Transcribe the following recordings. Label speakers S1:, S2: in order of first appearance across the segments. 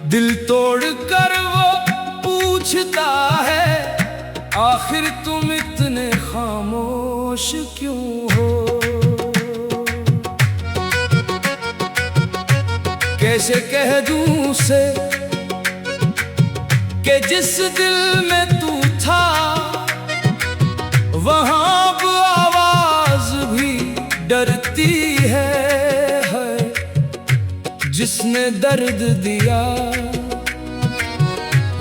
S1: दिल तोड़ कर वो पूछता है, आखिर तुम इतने खामोश क्यों हो? कैसे कह दूं उसे कि जिस दिल में तू था वहां अब आवाज भी डरती है। जिसने दर्द दिया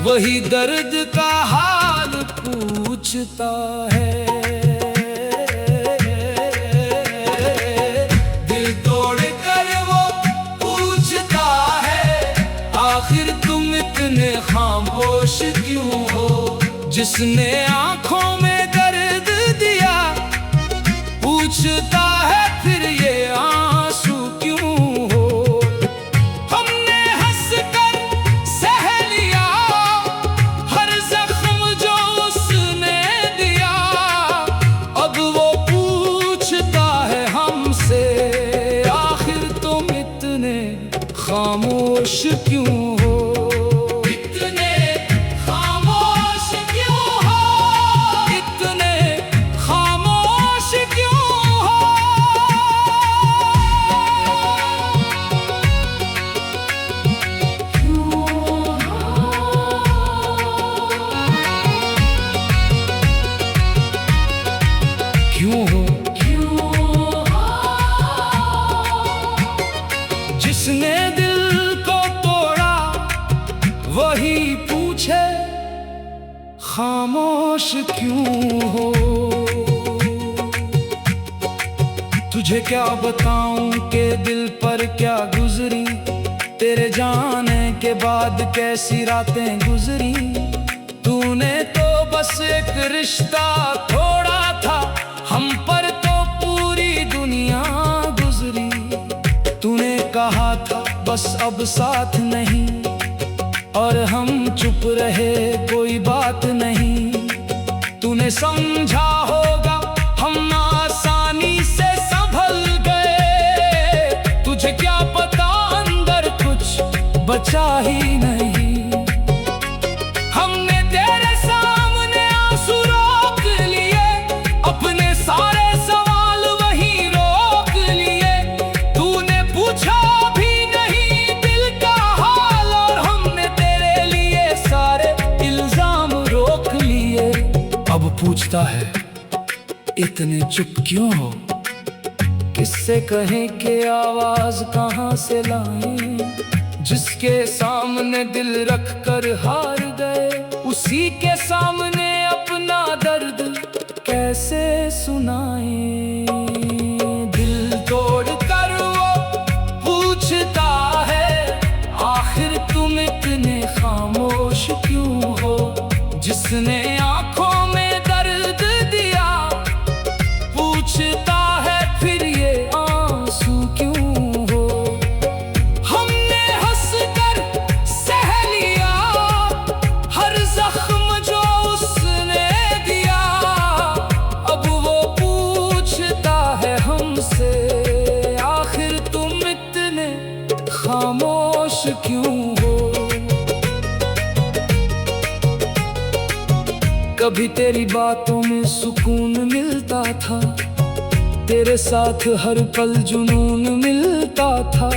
S1: वही दर्द का हाल पूछता है। दिल तोड़ कर वो पूछता है, आखिर तुम इतने खामोश क्यों हो? जिसने आंखों में दर्द दिया पूछता है फिर ये आंसू क्यों हो? हमने हंस कर सह लिया हर जख्म जो उसने दिया, अब वो पूछता है हमसे, आखिर तुम इतने खामोश क्यों हो? जिसने दिल को तोड़ा वही पूछे खामोश क्यों हो? तुझे क्या बताऊं कि दिल पर क्या गुजरी, तेरे जाने के बाद कैसी रातें गुजरी। तूने तो बस एक रिश्ता तोड़ा था, हम पर तो पूरी दुनिया गुजरी। तूने कहा था बस अब साथ नहीं, और हम चुप रहे कोई बात नहीं। तूने समझा होगा हम आसानी से संभल गए, तुझे क्या पता अंदर कुछ बचा ही नहीं। हमने तेरे सामने आंसू रोक लिए, अपने सारे सवाल वहीं रोक लिए। तूने पूछा भी नहीं दिल का हाल, और हमने तेरे लिए सारे इल्जाम रोक लिए। अब पूछता है इतने चुप क्यों हो? किससे कहें कि आवाज कहां से लाएं? जिसके सामने दिल रख कर हार गए, उसी के सामने अपना दर्द कैसे सुनाएं? दिल तोड़ कर वो पूछता है, आखिर तुम इतने खामोश क्यों हो? जिसने आंखों में दर्द दिया पूछता है फिर ये आंसू क्यों हो? हमने हंस कर सह लिया हर जख्म जो उसने दिया, अब वो पूछता है हमसे, आखिर तुम इतने खामोश क्यों हो? कभी तेरी बातों में सुकून मिलता था, तेरे साथ हर पल जुनून मिलता था।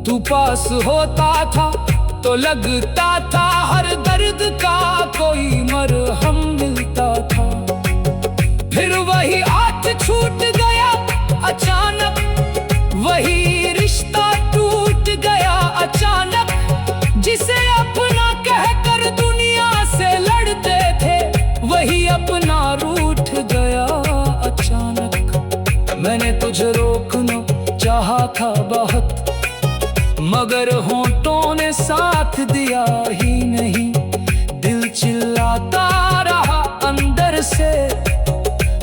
S1: तू पास होता था तो लगता था हर दर्द का कोई मरहम मिलता था। फिर वही हाथ छूट गया अचानक, वही रिश्ता टूट गया अचानक। जिसे अपना कहकर दुनिया से लड़ते थे, वही अपना रूठ गया अचानक। मैंने तुझे रोकना चाहा था बहुत, मगर होंठों ने साथ दिया ही नहीं। दिल चिल्लाता रहा अंदर से,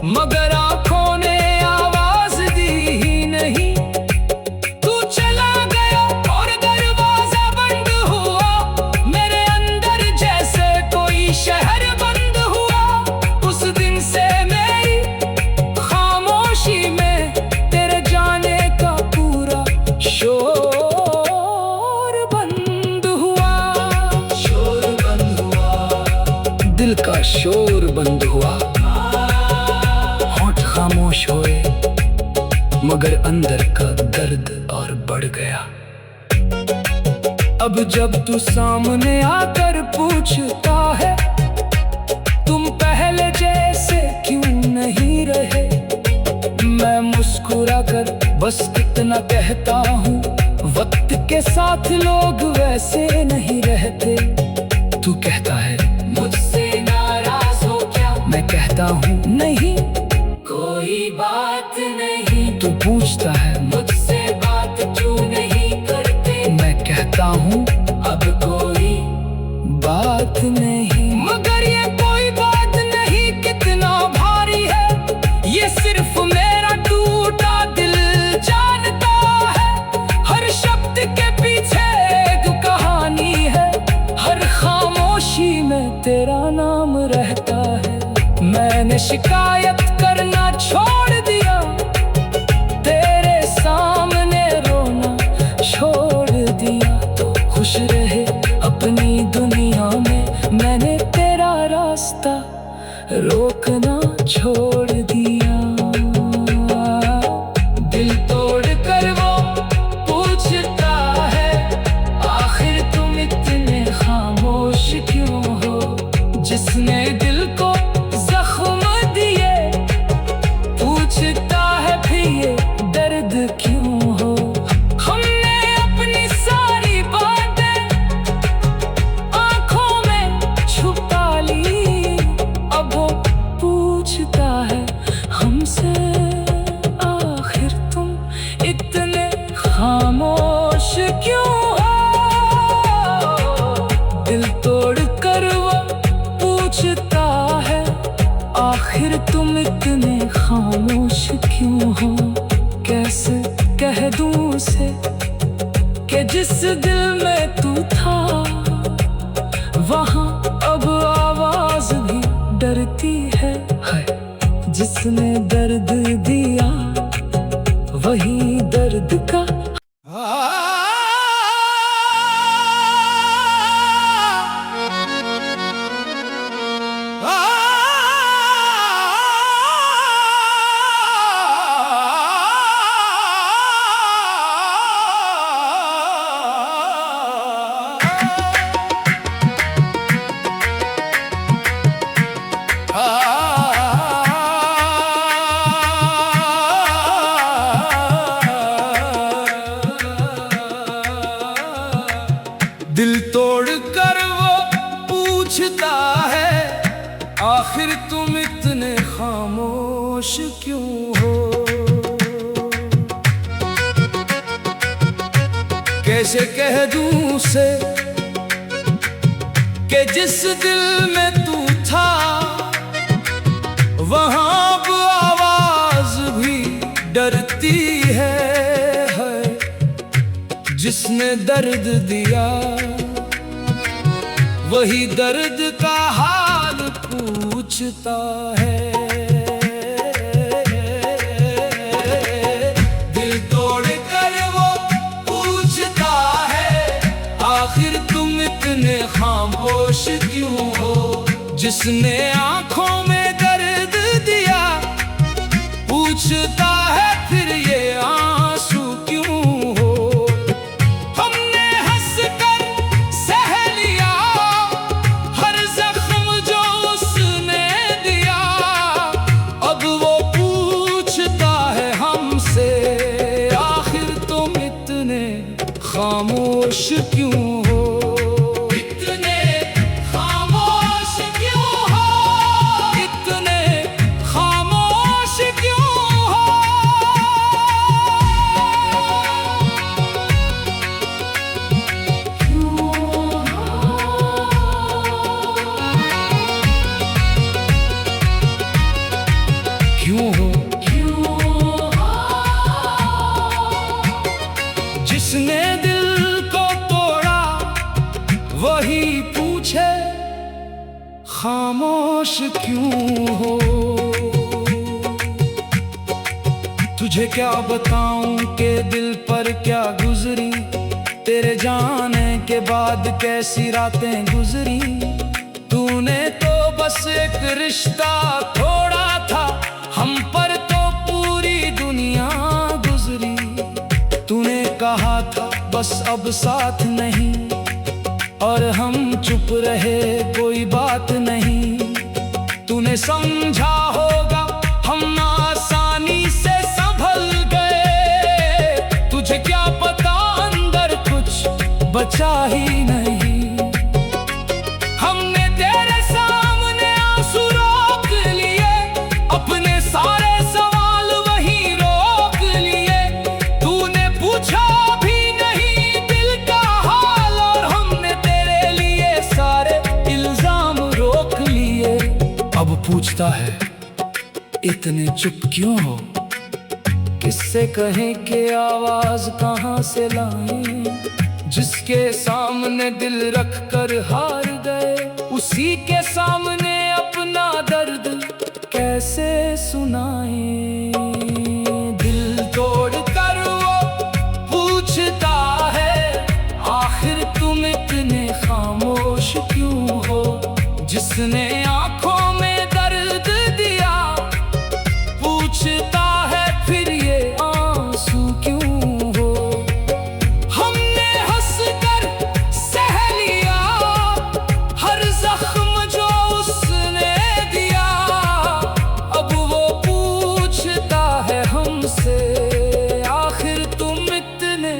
S1: मगर आंखों ने आवाज दी ही नहीं। तू चला गया और दरवाजा बंद हुआ, मेरे अंदर जैसे कोई शहर बंद हुआ। उस दिन से मेरी खामोशी में तेरे जाने का पूरा शोर बंद हुआ। शोर बंद हुआ, दिल का शोर बंद हुआ। होंठ खामोश होए मगर अंदर का दर्द और बढ़ गया। अब जब तू सामने आकर पूछता है, तुम पहले जैसे क्यों नहीं रहे, मैं मुस्कुरा कर बस इतना कहता हूँ, वक्त के साथ लोग वैसे नहीं रहते। तू कहता है मुझसे नाराज हो क्या, मैं कहता हूँ नहीं कोई बात नहीं। तू पूछता है मुझसे बात क्यों नहीं करते, मैं कहता हूँ अब कोई बात नहीं। मगर ये कोई बात नहीं कितना भारी है, ये सिर्फ मेरा टूटा दिल जानता है। हर शब्द के पीछे एक कहानी है, हर खामोशी में तेरा नाम रहता है। मैंने शिकायत करना छोड़ दिया, तेरे सामने रोना छोड़ दिया। तो खुश रहे अपनी दुनिया में, मैंने तेरा रास्ता रोकना छोड़ दिया। दिल तोड़ कर वो पूछता है, आखिर तुम इतने खामोश क्यों हो। जिसने दिल को जख्म दिए, पूछता है फिर ये दर्द क्यों हो। हमने अपनी सारी बातें आंखों में छुपा ली, अब वो पूछता है हमसे, आखिर तुम इतने खामोश क्यों हो। दिल तोड़ कर वो पूछता है, आखिर तुम इतने खामोश क्यों हो। कैसे कह दूं उसे कि जिस दिल में तू था, वहाँ अब आवाज भी डरती है। जिसने दर्द दिया वही दर्द का दिल तोड़ कर वो पूछता है, आखिर तुम इतने खामोश क्यों हो। कैसे कह दूं उसे कि जिस दिल में तू था, वहाँ अब आवाज भी डरती है। जिसने दर्द दिया वही दर्द का हाल पूछता है। दिल तोड़ कर वो पूछता है, आखिर तुम इतने खामोश क्यों हो। जिसने आंखों में दर्द दिया, पूछता है फिर ये आंसू क्यों हो। हमने हंसकर सह लिया हर जख्म जो उसने दिया, अब वो पूछता है हमसे, आखिर तुम इतने खामोश क्यों हो। इतने खामोश क्यों हो, इतने खामोश क्यों हो। जिसने दिल को तोड़ा वही पूछे खामोश क्यों हो। तुझे क्या बताऊं कि दिल पर क्या गुजरी, तेरे जाने के बाद कैसी रातें गुजरी। तूने तो बस एक रिश्ता तोड़ा था, हम पर तो पूरी दुनिया गुजरी। तूने कहा था बस अब साथ नहीं, और हम चुप रहे कोई बात नहीं। तूने समझा होगा हम आसानी से संभल गए, तुझे क्या पता अंदर कुछ बचा ही नहीं। हमने तेरे सामने आंसू रोक लिए, अपने सारे सवाल वहीं रोक लिए। तूने पूछा भी नहीं दिल का हाल, और हमने तेरे लिए सारे इल्जाम रोक लिए। अब पूछता है इतने चुप क्यों हो, किससे कहें कि आवाज कहाँ से लाएं। जिसके सामने दिल रख कर हार गए, उसी के सामने अपना दर्द कैसे सुनाएं। दिल तोड़ कर वो पूछता है आखिर तुम इतने खामोश क्यों हो। जिसने आंखों में दर्द दिया पूछता है फिर ये आंसू क्यों हो। हमने हंसकर सह लिया हर जख्म जो उसने दिया, अब वो पूछता है हमसे आखिर तुम इतने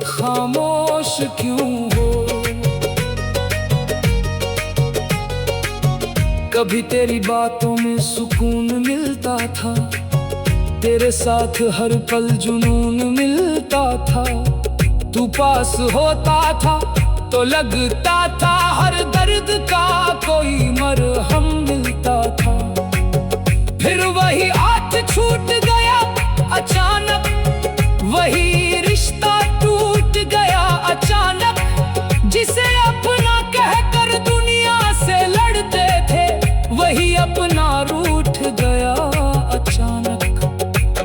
S1: खामोश क्यों हो। कभी तेरी बातों में सुकून मिलता था, तेरे साथ हर पल जुनून मिलता था। तू पास होता था तो लगता था हर दर्द का कोई मरहम मिलता था। फिर वही हाथ छूट गया अचानक, वही रिश्ता टूट गया अचानक। जिसे अपना कहकर दुनिया से लड़ते थे, वही अपना रूठ गया अचानक।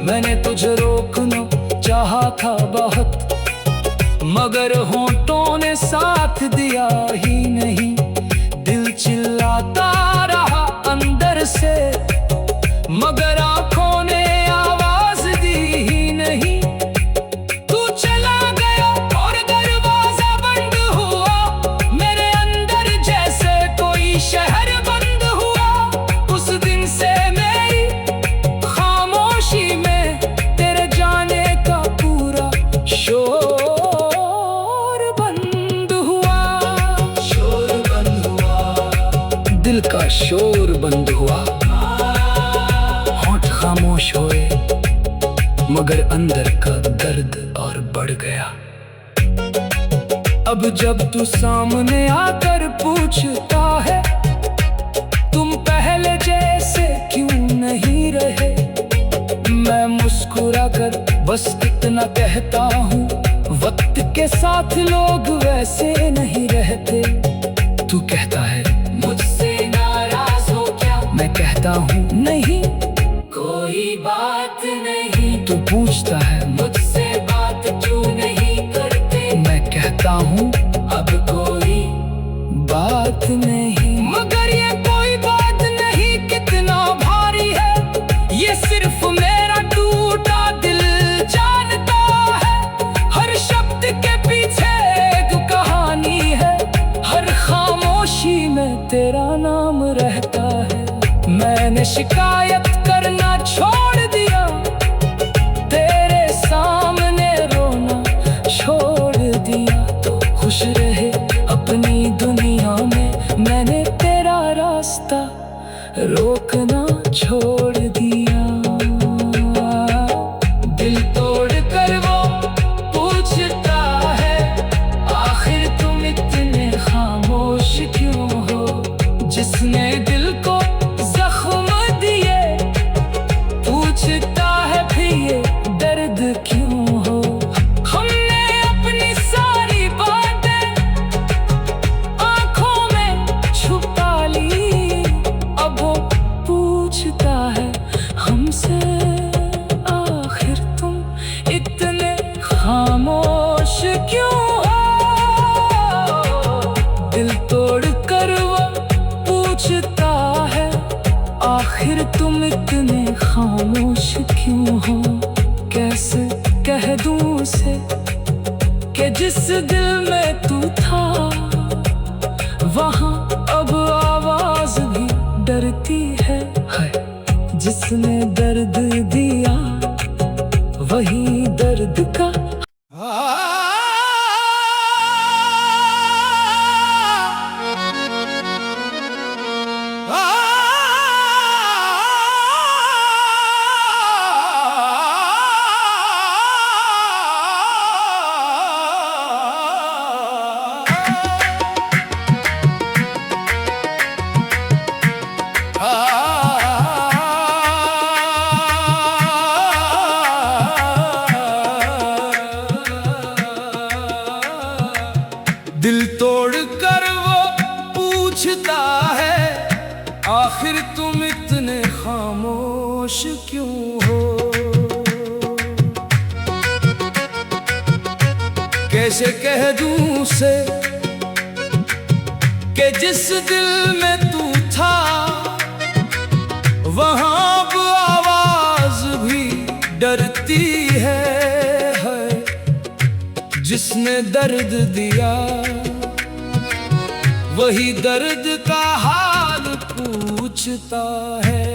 S1: मैंने तुझे रोकना चाहा था बहुत, मगर होंठों ने साथ दिया ही नहीं। दिल चिल्लाता रहा अंदर से, मगर आंखों ने आवाज दी ही नहीं। तू चला गया और दरवाजा बंद हुआ, मेरे अंदर जैसे कोई शहर बंद हुआ। उस दिन से मेरी खामोशी में तेरे जाने का पूरा शोर बंद हुआ। शोर बंद हुआ, दिल का शोर बंद हुआ। होंठ खामोश हुए मगर अंदर का दर्द और बढ़ गया। अब जब तू सामने आकर पूछता है तुम पहले जैसे क्यों नहीं रहे, मैं मुस्कुरा कर बस इतना कहता हूँ वक्त के साथ लोग वैसे नहीं रहते। तू कहता है मुझसे नाराज हो क्या, मैं कहता हूँ नहीं कोई बात नहीं। तू पूछता है मुझसे बात क्यों नहीं करते, मैं कहता हूँ अब कोई बात नहीं। मगर ये कोई बात नहीं कितना भारी है, ये सिर्फ मेरा टूटा दिल जानता है। हर शब्द के पीछे एक कहानी है, हर खामोशी में तेरा नाम रहता है। मैंने शिकायत करना छोड़ दिया, तेरे सामने रोना छोड़ दिया। तो खुश रहे अपनी दुनिया में, मैंने तेरा रास्ता रोकना छोड़ दिया। दिल तोड़ कर वो पूछता है आखिर तुम इतने खामोश क्यों हो। जिसने दिल को जख्म दिए पूछता है फिर ये दर्द क्यों हो। हमने कि जिस दिल में तू था वहाँ अब आवाज भी डरती है। जिसने दर्द दिया वही दर्द का दिल तोड़ कर वो पूछता है आखिर तुम इतने खामोश क्यों हो। कैसे कह दूं उसे कि जिस दिल में तू था वहां अब आवाज भी डरती है। जिसने दर्द दिया वही दर्द का हाल पूछता है।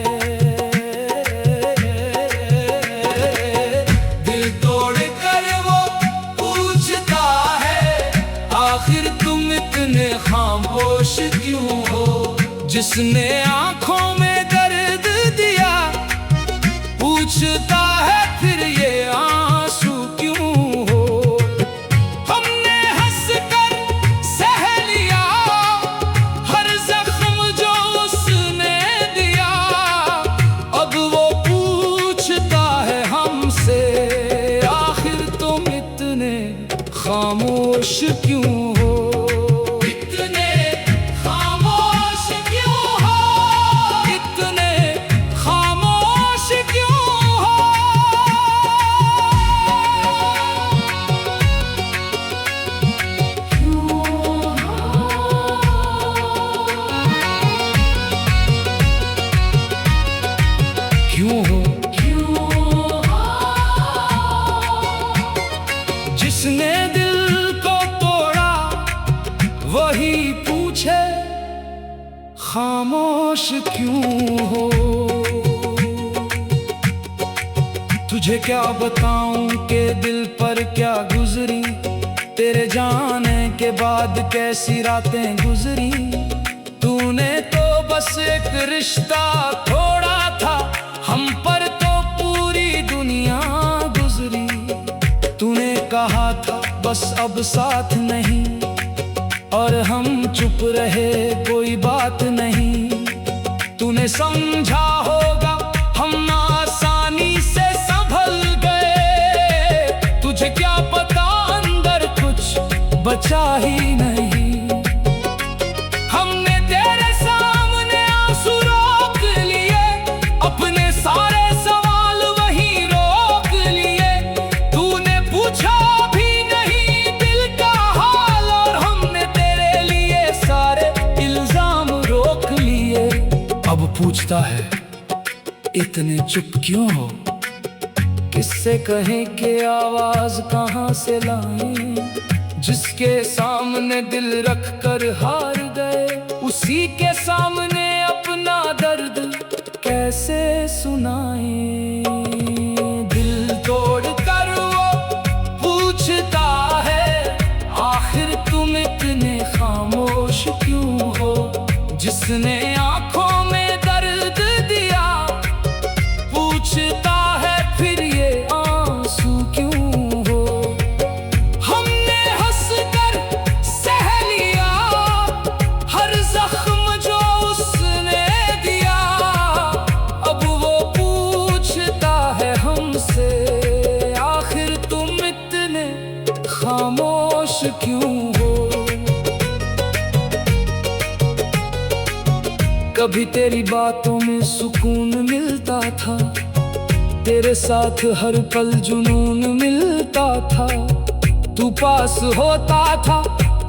S1: दिल तोड़ कर वो पूछता है आखिर तुम इतने खामोश क्यों हो। जिसने आंखों में दर्द दिया पूछता है फिर ये आंसू क्यों हो। हमने हंस कर सह लिया हर जख्म जो उसने दिया। अब वो पूछता है हमसे आखिर तुम इतने खामोश क्यों हो। इतने खामोश क्यों हो। इतने खामोश क्यों हो। क्यों हो। जिसने दिल को तोड़ा वही पूछे खामोश क्यों हो। तुझे क्या बताऊं कि दिल पर क्या गुजरी तेरे जाने के बाद कैसी रातें गुजरी। तूने तो बस एक रिश्ता तोड़ा था हम पर तो पूरी दुनिया गुजरी। तूने कहा था बस अब साथ नहीं और हम चुप रहे कोई बात नहीं। तूने समझा होगा हम आसानी से संभल गए। तुझे क्या पता अंदर कुछ बचा ही नहीं। हमने तेरे सामने आंसू रोक लिए अपने सारे सवाल वहीं रोक लिए। तूने पूछा भी नहीं दिल का हाल और हमने तेरे लिए सारे इल्जाम रोक लिए। अब पूछता है इतने चुप क्यों हो। किससे कहें कि आवाज कहां से लाएं। जिसके सामने दिल रख कर हार गए उसी के सामने अपना दर्द कैसे सुनाएं। दिल तोड़ कर वो पूछता है आखिर तुम इतने खामोश क्यों हो। जिसने आंखों में दर्द दिया पूछता है फिर ये आंसू क्यों हो। हमने हंस कर सह लिया हर जख्म जो उसने दिया। अब वो पूछता है हमसे आखिर तुम इतने खामोश क्यों हो। कभी तेरी बातों में सुकून मिलता था तेरे साथ हर पल जुनून मिलता था। तू पास होता था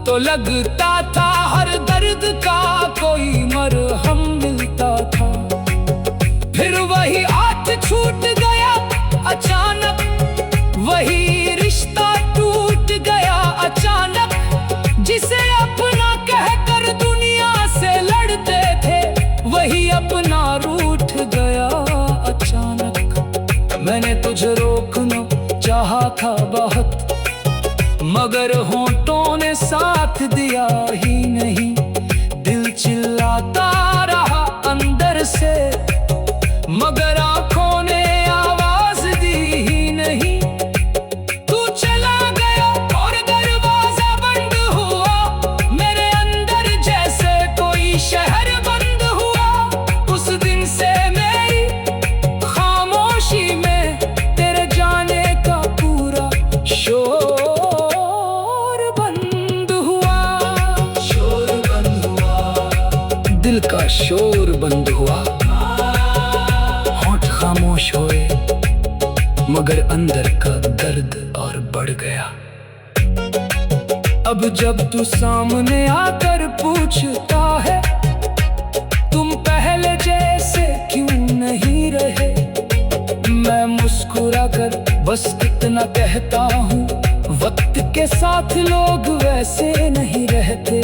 S1: तो लगता था हर दर्द का कोई मरहम मिलता था। फिर वही हाथ छूट गया अचानक वही रिश्ता टूट गया। होठों ने साथ दिया ही नहीं, दिल चिल्लाता रहा अंदर से, मगर आंखों ने आवाज दी ही नहीं। तू चला गया और दरवाजा बंद हुआ, मेरे अंदर जैसे कोई शहर बंद हुआ। उस दिन से मेरी खामोशी में तेरे जाने का पूरा शोर बंद हुआ। शोर बंद हुआ, दिल का शोर बंद हुआ। खामोश होए मगर अंदर का दर्द और बढ़ गया। अब जब तू सामने आकर पूछता है, तुम पहले जैसे क्यों नहीं रहे, मैं मुस्कुरा कर बस इतना कहता हूँ, वक्त के साथ लोग वैसे नहीं रहते।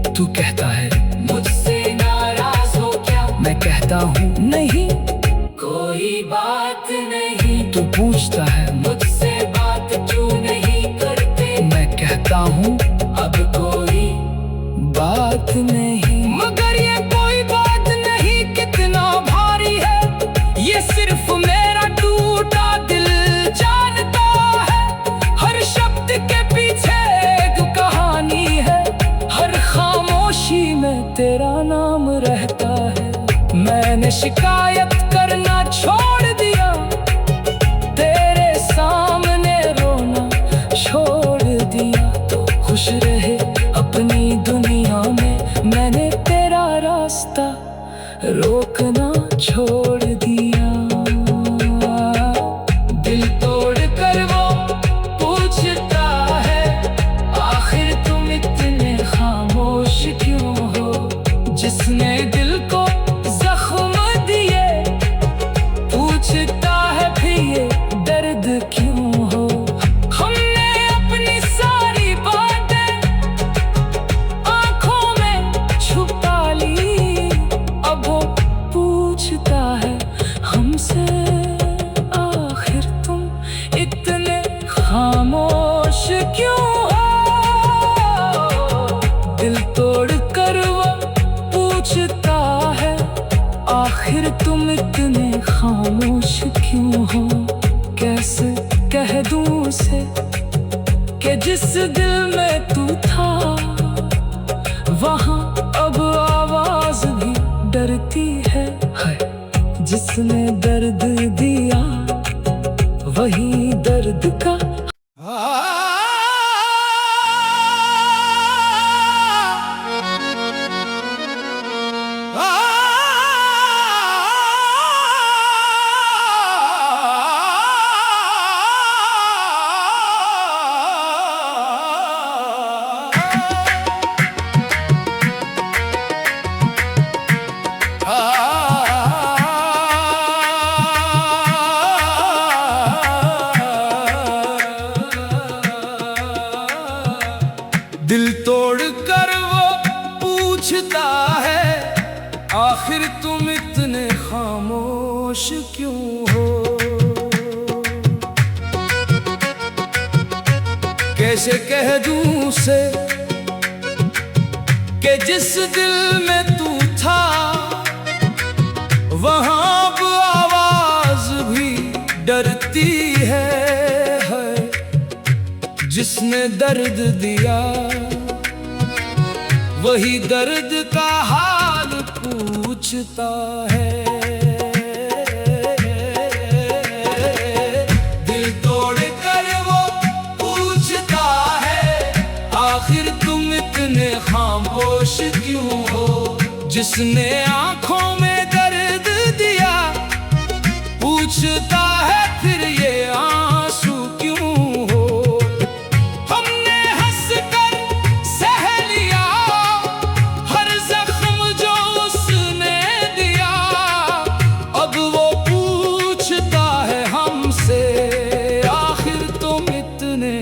S1: तू कहता है मुझसे नाराज हो क्या, मैं कहता हूँ नहीं कोई बात नहीं। तू पूछता है मुझसे बात क्यों नहीं करते, मैं कहता हूँ अब कोई बात नहीं। मगर ये कोई बात नहीं कितना भारी है, ये सिर्फ मेरा टूटा दिल जानता है। हर शब्द के पीछे एक कहानी है, हर खामोशी में तेरा नाम रहता है। मैंने शिकायत करना छोड़ दिया, तेरे सामने रोना छोड़ दिया, तो खुश रहे अपनी दुनिया में। मैंने तेरा रास्ता रोकना छोड़ दिया। दिल तोड़ कर वो पूछता है, आखिर तुम इतने खामोश क्यों हो। जिसने दिल को पूछता है फिर ये दर्द क्यों हो। हमने अपनी सारी बातें आंखों में छुपा ली, अब वो पूछता है हमसे, आखिर तुम इतने खामोश क्यों हो। दिल तोड़ कर वो पूछता है, आखिर तुम इतने खामोश क्यों हो। कैसे कह दूं उसे कि जिस दिल में तू था, वहां अब आवाज भी डरती है। जिसने दर्द दिया वही दर्द का दिल तोड़ कर वो पूछता है, आखिर तुम इतने खामोश क्यों हो। कैसे कह दूं उसे कि जिस दिल में तू था, वहां अब आवाज भी डरती है। जिसने दर्द दिया वही दर्द का हाल पूछता है। दिल तोड़ कर वो पूछता है, आखिर तुम इतने खामोश क्यों हो। जिसने आंखों में दर्द दिया, पूछता है फिर ये आंसू क्यों हो। हमने हंस कर सह लिया हर जख्म जो उसने दिया, अब वो पूछता है हमसे, आखिर तुम इतने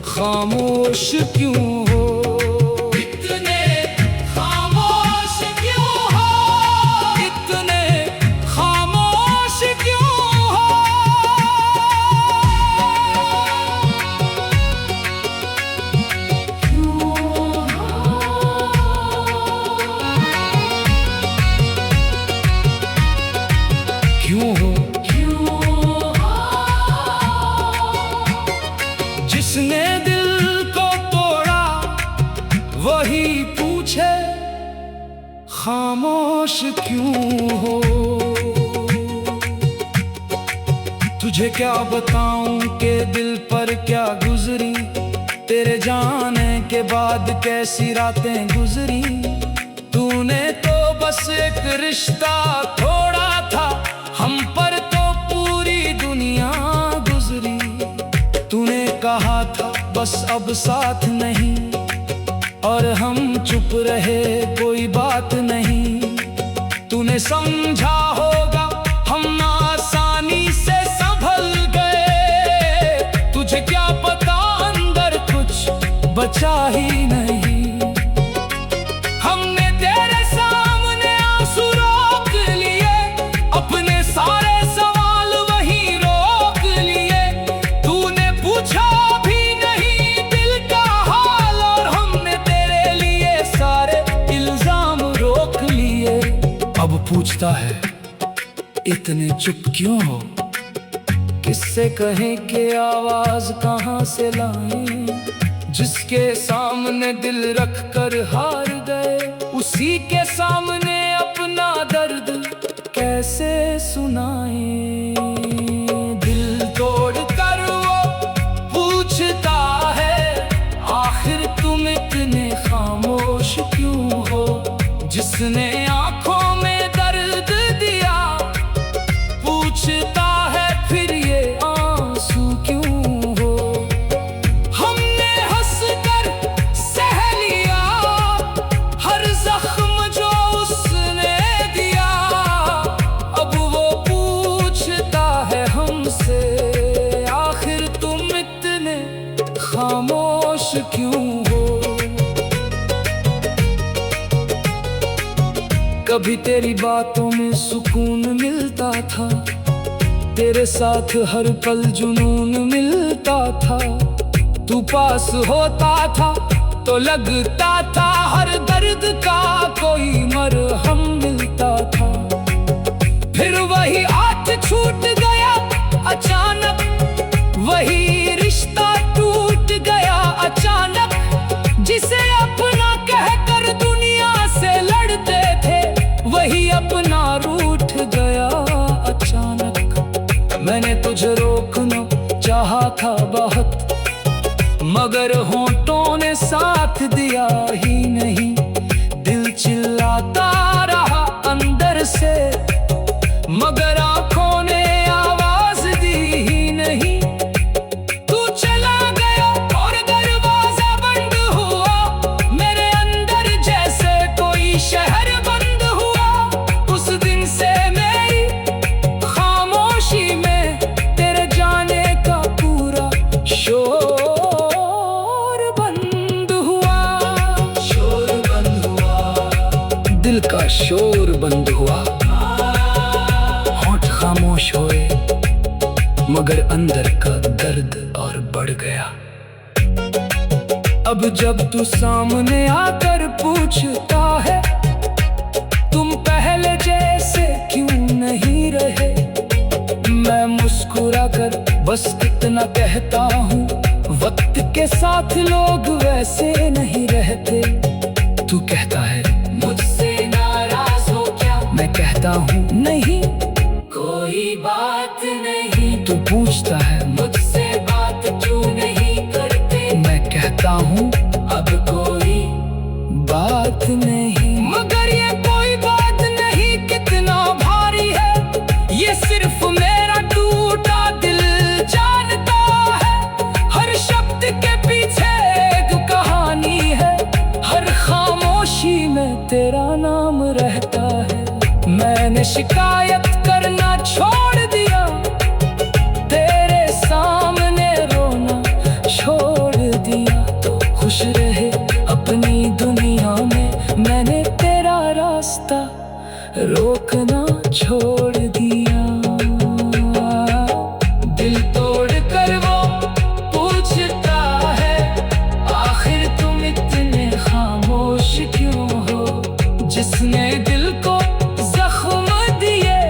S1: खामोश क्यों हो। खामोश क्यों हो। तुझे क्या बताऊं कि दिल पर क्या गुजरी, तेरे जाने के बाद कैसी रातें गुजरी। तूने तो बस एक रिश्ता छोड़ा था, हम पर तो पूरी दुनिया गुजरी। तूने कहा था बस अब साथ नहीं, और हम चुप रहे कोई बात नहीं। तूने समझा होगा हम आसानी से संभल गए, तुझे क्या पता अंदर कुछ बचा ही नहीं। हमने तेरे सामने आंसू रोक लिए, अपने सारे सवाल वहीं रोक लिए। तूने पूछा भी नहीं दिल का हाल, और हमने तेरे लिए सारे इल्जाम रोक लिए। अब पूछता है इतने चुप क्यों हो, किससे कहें कि आवाज कहाँ से लाएं। जिसके सामने दिल रख कर हार गए, उसी के सामने अपना दर्द कैसे सुनाएं। दिल तोड़ कर वो पूछता है, आखिर तुम इतने खामोश क्यों हो। जिसने आंखों में दर्द दिया, पूछता है फिर ये आंसू क्यों हो। हमने हंस कर सह लिया हर जख्म जो उसने दिया, अब वो पूछता है हमसे, आखिर तुम इतने खामोश क्यों हो। कभी तेरी बातों में सुकून मिलता था, तेरे साथ हर पल जुनून मिलता था। तू पास होता था तो लगता था हर दर्द का कोई मरहम मिलता था। फिर वही आठ छूट गया अचानक, वही रिश्ता टूट गया अचानक। जिसे अपना कहकर दुनिया से लड़ते थे, वही अपना रूठ गया अचानक। मैंने तुझे रोकना चाहा था बहुत, मगर होंठों ने साथ दिया ही नहीं। दिल चिल्लाता रहा अंदर से, मगर आंखों ने आवाज दी ही नहीं। तू चला गया और दरवाजा बंद हुआ, मेरे अंदर जैसे कोई शहर बंद हुआ। उस दिन से मेरी खामोशी में तेरे जाने का पूरा शोर बंद हुआ। शोर बंद हुआ, दिल का शोर बंद हुआ। होंठ खामोश होए, मगर अंदर का दर्द और बढ़ गया। अब जब तू सामने आकर पूछता है, तुम पहले जैसे क्यों नहीं रहे। मैं मुस्कुरा कर बस इतना कहता हूँ, वक्त के साथ लोग वैसे नहीं रहते। तू कहता है मुझसे नाराज हो क्या, मैं कहता हूँ नहीं कोई बात नहीं। तू पूछता है मुझसे बात क्यों नहीं करते, मैं कहता हूँ अब कोई बात नहीं। मगर ये कोई बात नहीं कितना भारी है, ये सिर्फ मेरा टूटा दिल जानता है। हर शब्द के पीछे एक कहानी है, हर खामोशी में तेरा नाम रहता है। मैंने शिकायत करना छोड़ दिया, तेरे सामने रोना छोड़ दिया। तो खुश रहे अपनी दुनिया में, मैंने तेरा रास्ता रोकना छोड़ दिया। दिल तोड़ कर वो पूछता है, आखिर तुम इतने खामोश क्यों हो। जिसने दिल को जख्म दिए,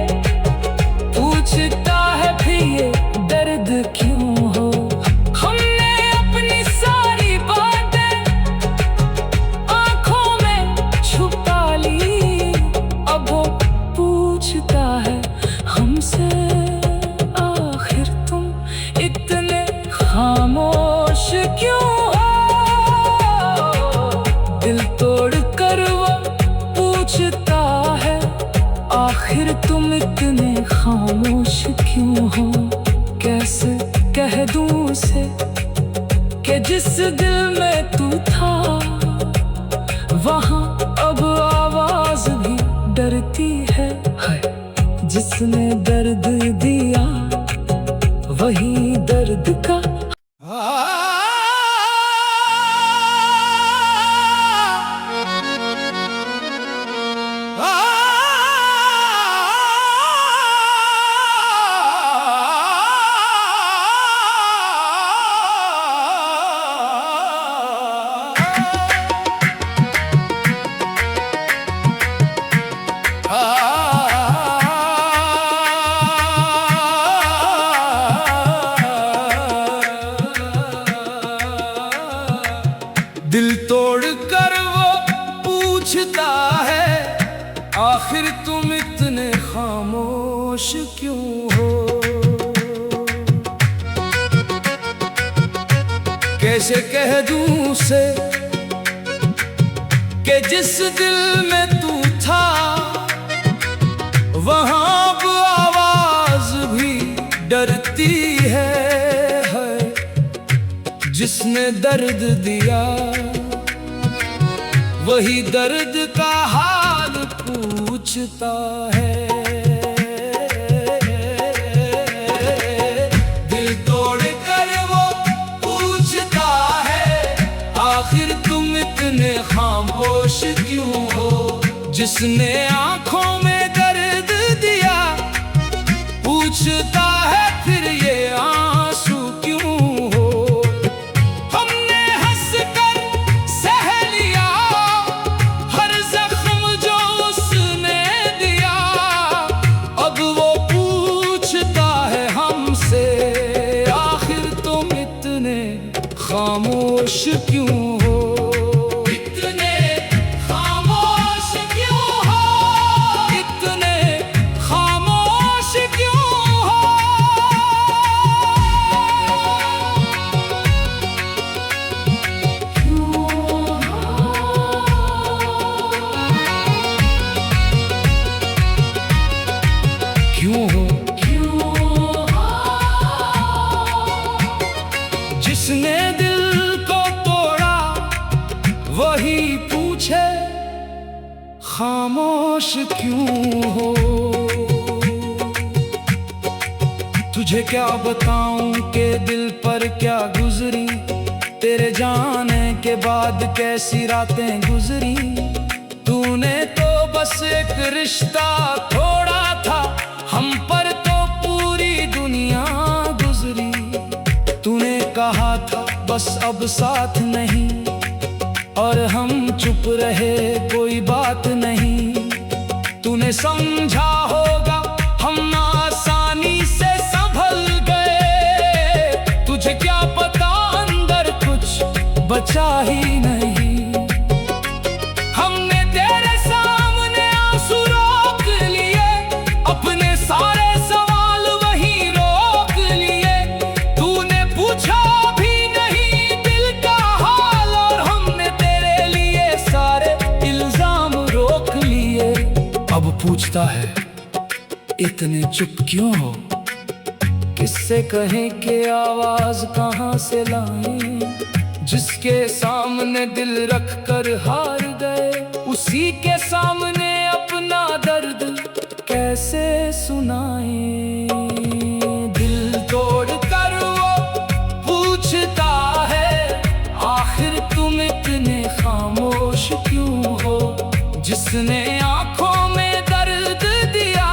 S1: पूछता है फिर ये दर्द क्यों हो। हमने अपनी सारी बातें आंखों में छुपा ली आखिर तुम इतने खामोश क्यों हो? कैसे कह दूं उसे कि जिस दिल में तू था वहाँ अब आवाज भी डरती है। जिसने दर्द दिया वही दर्द का दिल तोड़ कर वो पूछता है आखिर तुम इतने खामोश क्यों हो? कैसे कह दूं उसे कि जिस दिल में तू था वहाँ अब आवाज भी डरती है। जिसने दर्द दिया वही दर्द का हाल पूछता है। दिल तोड़ कर वो पूछता है आखिर तुम इतने खामोश क्यों हो? जिसने आंखों में दर्द दिया पूछता है फिर ये आंसू क्यों हो? हमने हंस कर सह लिया हर जख्म जो उसने दिया। अब वो पूछता है हमसे आखिर तुम इतने खामोश क्यों हो? इतने खामोश क्यों हो? इतने खामोश क्यों हो? क्यों हो? जिसने दिल को तोड़ा वही पूछे खामोश क्यों हो? तुझे क्या बताऊं कि दिल पर क्या गुजरी, तेरे जाने के बाद कैसी रातें गुजरी। तूने तो बस एक रिश्ता तोड़ा था, हम पर तो पूरी दुनिया गुजरी। तूने कहा था बस अब साथ नहीं, और हम चुप रहे कोई बात नहीं। तूने समझा होगा हम आसानी से संभल गए, तुझे क्या पता अंदर कुछ बचा ही नहीं। हमने तेरे सामने आंसू रोक लिए, अपने सारे सवाल वहीं रोक लिए। तूने पूछा भी नहीं दिल का हाल, और हमने तेरे लिए सारे इल्जाम रोक लिए। अब पूछता है इतने चुप क्यों हो, किससे कहें कि आवाज कहाँ से लाएं। जिसके सामने दिल रख कर हार गए, उसी के सामने अपना दर्द कैसे सुनाएं। दिल तोड़ कर वो पूछता है आखिर तुम इतने खामोश क्यों हो। जिसने आंखों में दर्द दिया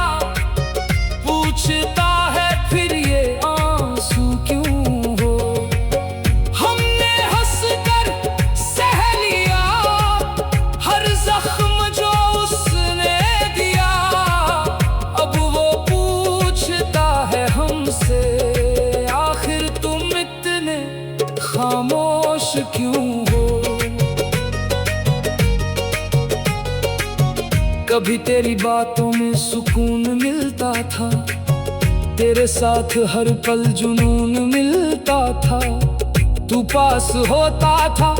S1: पूछता है फिर ये आंसू क्यों हो। हमने हंस कर सह लिया हर जख्म जो उसने दिया। अब वो पूछता है हमसे आखिर तुम इतने खामोश क्यों हो। कभी तेरी बातों में सुकून मिलता था, तेरे साथ हर पल जुनून मिलता था। तू पास होता था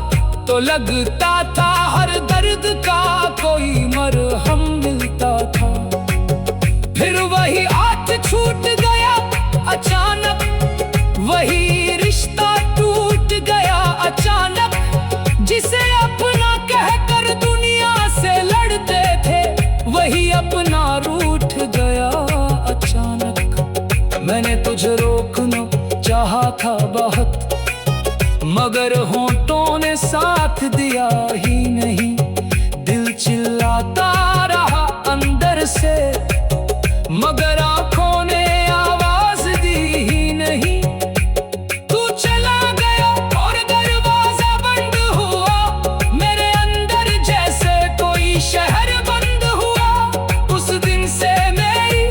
S1: तो लगता था हर दर्द का कोई मरहम मिलता था। फिर वही हाथ छूट गया अचानक, वही रिश्ता टूट गया अचानक। जिसे अपना कहकर दुनिया से लड़ते थे, वही अपना रूठ गया अचानक। मैंने तुझे रोकना चाहा था बहुत, मगर होंठों ने साथ दिया ही नहीं। दिल चिल्लाता रहा अंदर से, मगर आंखों ने आवाज दी ही नहीं। तू चला गया और दरवाजा बंद हुआ, मेरे अंदर जैसे कोई शहर बंद हुआ। उस दिन से मेरी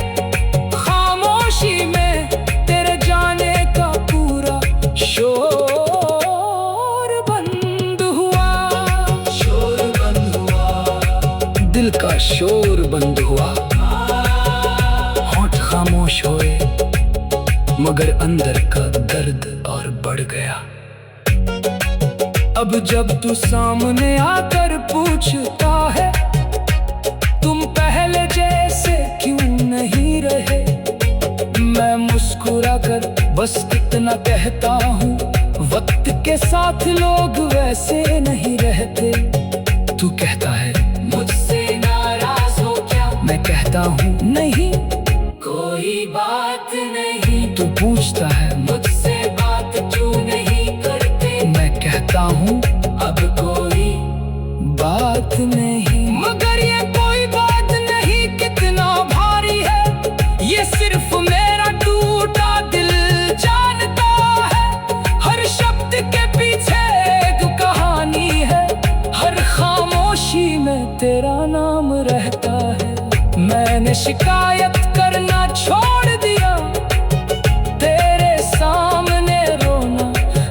S1: खामोशी में तेरे जाने का पूरा शोर बंद हुआ। शोर बंद हुआ, दिल का शोर बंद हुआ। होंठ खामोश होए, मगर अंदर का दर्द और बढ़ गया। अब जब तू सामने आकर पूछता है, तुम पहले जैसे क्यों नहीं रहे, मैं मुस्कुरा कर बस इतना कहता हूँ, वक्त के साथ लोग वैसे नहीं रहते। तू कहता है मुझसे नाराज हो क्या, मैं कहता हूँ नहीं कोई बात नहीं। तू पूछता है मुझसे बात क्यों नहीं करते, मैं कहता हूँ अब कोई बात नहीं। मगर ये कोई बात नहीं कितना भारी है, ये सिर्फ मेरा टूटा दिल जानता है। हर शब्द के पीछे एक कहानी है, हर खामोशी में तेरा नाम रहता है। मैंने शिकायत करना छोड़ दिया, तेरे सामने रोना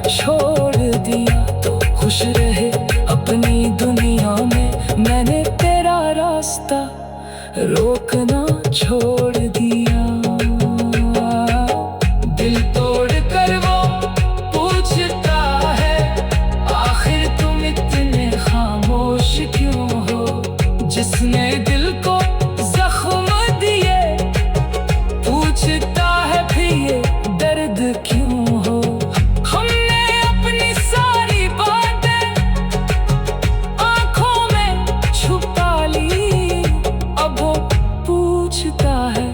S1: छोड़ दिया। तो खुश रहे अपनी दुनिया में, मैंने तेरा रास्ता रोकना छोड़ दिया। दिल तोड़ कर वो पूछता है, आखिर तुम इतने खामोश क्यों हो। जिसने दिल को जख्म दिए, पूछता है फिर ये दर्द क्यों हो। हमने अपनी सारी बातें आंखों में छुपा ली, अब वो पूछता है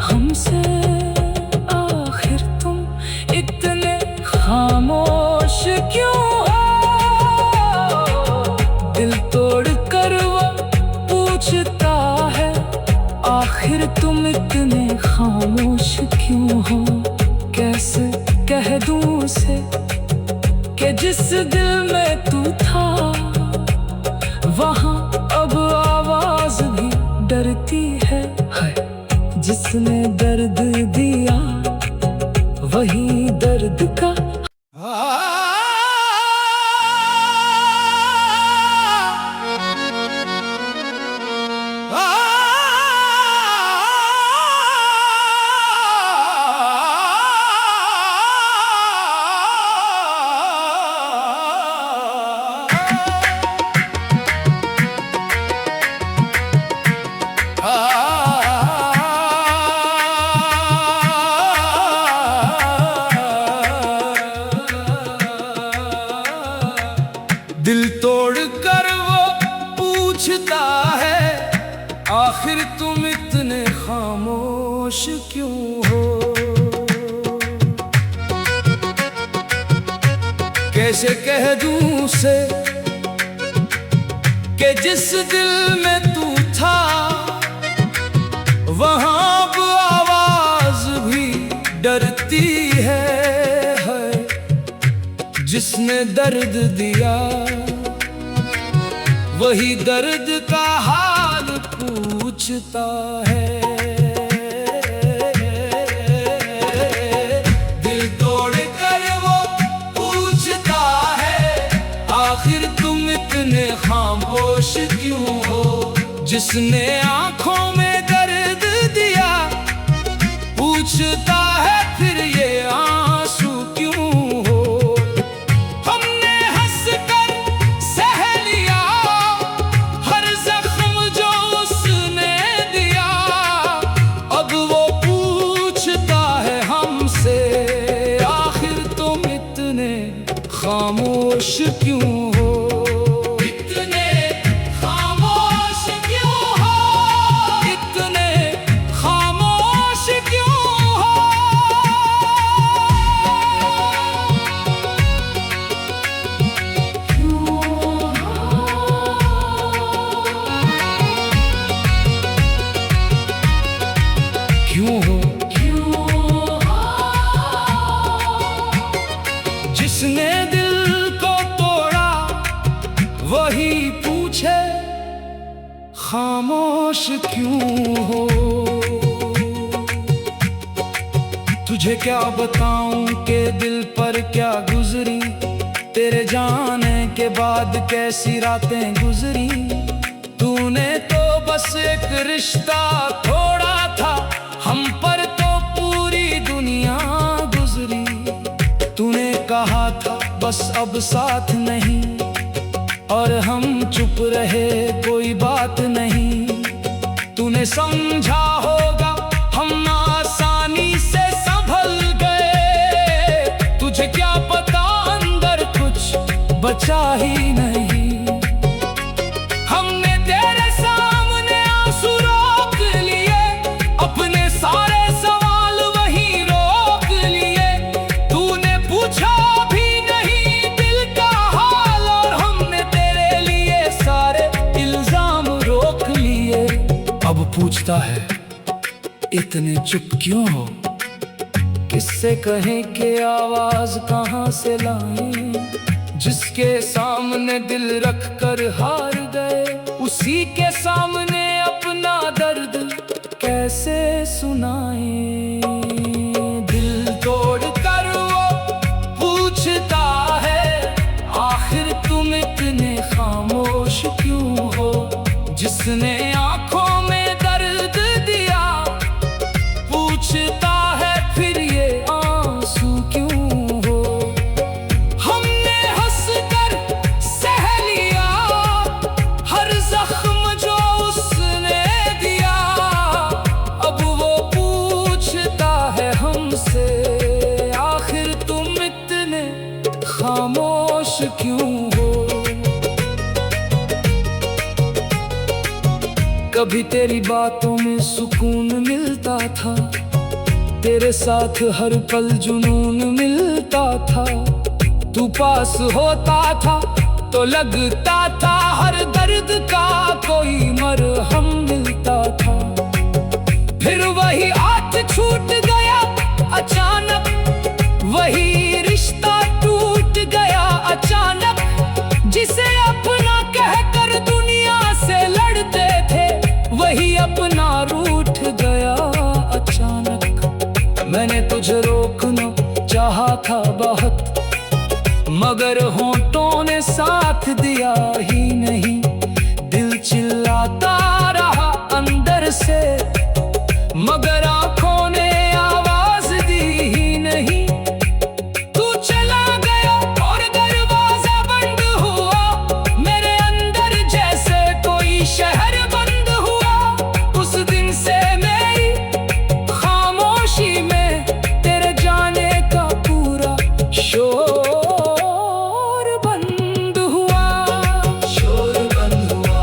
S1: हमसे, आखिर तुम इतने खामोश क्यों हो। दिल तोड़ कर वो पूछता है, आखिर तुम इतने खामोश क्यों हो। कैसे कह दूं उसे कि जिस दिल में तू था, वहाँ अब आवाज भी डरती है। जिसने दर्द दिया, वही दर्द का दिल तोड़ कर वो पूछता है, आखिर तुम इतने खामोश क्यों हो। कैसे कह दूं उसे कि जिस दिल में तू था, वहाँ अब आवाज भी डरती है। जिसने दर्द दिया, वही दर्द का हाल पूछता है। दिल तोड़ कर वो पूछता है, आखिर तुम इतने खामोश क्यों हो। जिसने आंखों में दर्द दिया, पूछता है फिर ये आंसू क्यों हो। हमने हंसकर सह लिया हर जख्म जो उसने दिया, अब वही पूछे खामोश क्यों हो। तुझे क्या बताऊं कि दिल पर क्या गुजरी, तेरे जाने के बाद कैसी रातें गुजरी। तूने तो बस एक रिश्ता तोड़ा था, हम पर तो पूरी दुनिया गुजरी। तूने कहा था बस अब साथ नहीं, और हम चुप रहे कोई बात नहीं। तूने समझा होगा हम आसानी से संभल गए, तुझे क्या पता अंदर कुछ बचा ही नहीं। हमने तेरे सामने आंसू रोक लिए, अपने सारे सवाल वहीं रोक लिए। तूने पूछा भी नहीं दिल का हाल, और हमने तेरे लिए सारे इल्जाम रोक लिए। अब पूछता है इतने चुप क्यों हो, किससे कहें कि आवाज कहाँ से लाएं। जिसके सामने दिल रख कर हार गए, उसी के सामने अपना दर्द कैसे सुनाएं। दिल तोड़ कर वो पूछता है आखिर तुम इतने खामोश क्यों हो। जिसने आंखों में दर्द दिया, पूछता है फिर ये आंसू क्यों हो। हमने हंसकर सह लिया हर जख्म जो उसने दिया, अब वो पूछता है हमसे आखिर तुम इतने खामोश क्यों हो। कभी तेरी बातों में सुकून मिलता था, तेरे साथ हर पल जुनून मिलता था। तू पास होता था तो लगता था हर दर्द का कोई मरहम मिलता था। फिर वही हाथ छूट गया अचानक, वही रिश्ता टूट गया अचानक। जिसे अपना कहकर दुनिया से लड़ते थे, वही अपना रूठ गया अचानक। मैंने तुझे रोकना चाहा था बहुत, मगर होंठों ने साथ दिया ही नहीं। दिल चिल्लाता रहा अंदर से, मगर आंखों ने आवाज दी ही नहीं। तू चला गया और दरवाजा बंद हुआ, मेरे अंदर जैसे कोई शहर बंद हुआ। उस दिन से मेरी खामोशी में तेरे जाने का पूरा शोर बंद हुआ। शोर बंद हुआ,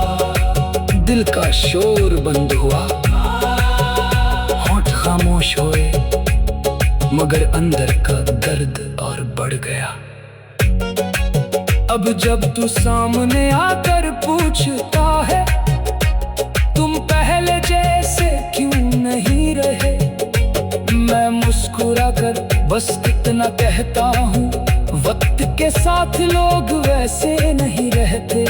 S1: दिल का शोर बंद हुआ। होंठ खामोश होए, मगर अंदर का दर्द और बढ़ गया। अब जब तू सामने आकर पूछता है तुम पहले जैसे क्यों नहीं रहे, मैं मुस्कुरा कर बस इतना कहता हूँ, वक्त के साथ लोग वैसे नहीं रहते।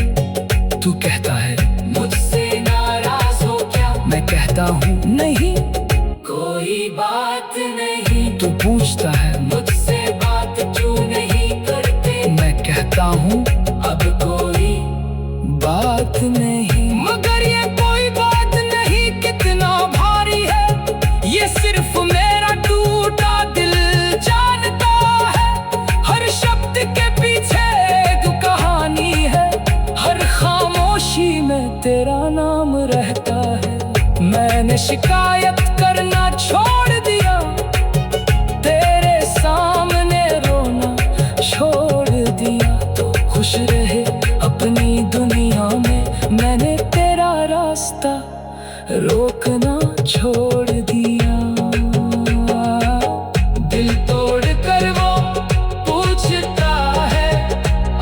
S1: तू कहता है मुझसे नाराज हो क्या, मैं कहता हूँ नहीं कोई बात नहीं। तू पूछता है मुझसे बात क्यों नहीं करते, मैं कहता हूँ अब कोई बात नहीं। मगर ये कोई बात नहीं कितना भारी है, ये सिर्फ मेरा टूटा दिल जानता है। हर शब्द के पीछे एक कहानी है, हर खामोशी में तेरा नाम रहता है। मैंने शिकायत करना छोड़ दिया, तेरे सामने रोना छोड़ दिया। तो खुश रहे अपनी दुनिया में, मैंने तेरा रास्ता रोकना छोड़ दिया। दिल तोड़ कर वो पूछता है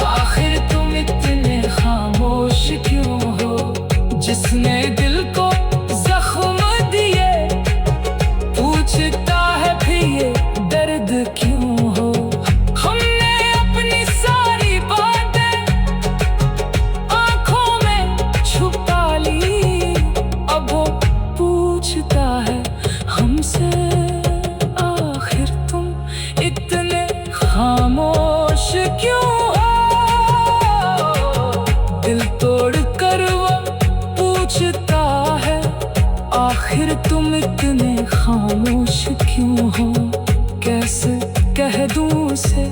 S1: आखिर तुम इतने खामोश क्यों हो। जिसने दिल को जख्म दिए, पूछता है भी ये दर्द क्यों हो। हमने अपनी सारी बातें दिल तोड़ कर वो पूछता है, आखिर तुम इतने खामोश क्यों हो। कैसे कह दूं उसे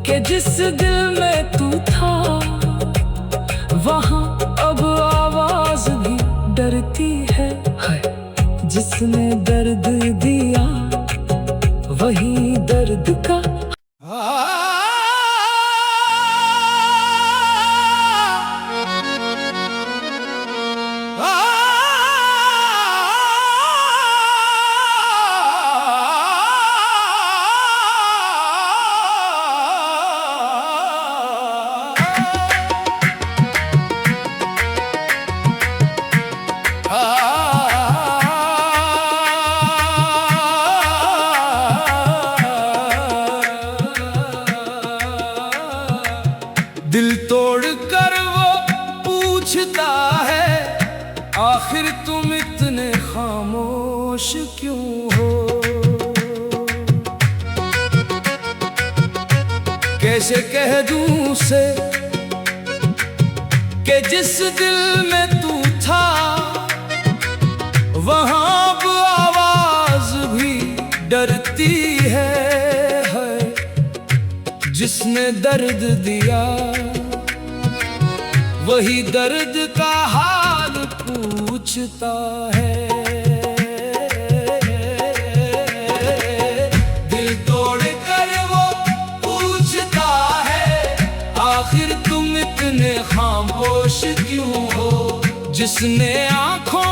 S1: कि जिस दिल में तू था, वहाँ अब आवाज भी डरती है। जिसने दर्द दिया वही दर्द का दिल तोड़ कर वो पूछता है, आखिर तुम इतने खामोश क्यों हो। कैसे कह दूं उसे कि जिस दिल में तू था, वहाँ अब आवाज भी डरती है। जिसने दर्द दिया वही दर्द का हाल पूछता है। दिल तोड़ कर वो पूछता है, आखिर तुम इतने खामोश क्यों हो। जिसने आंखों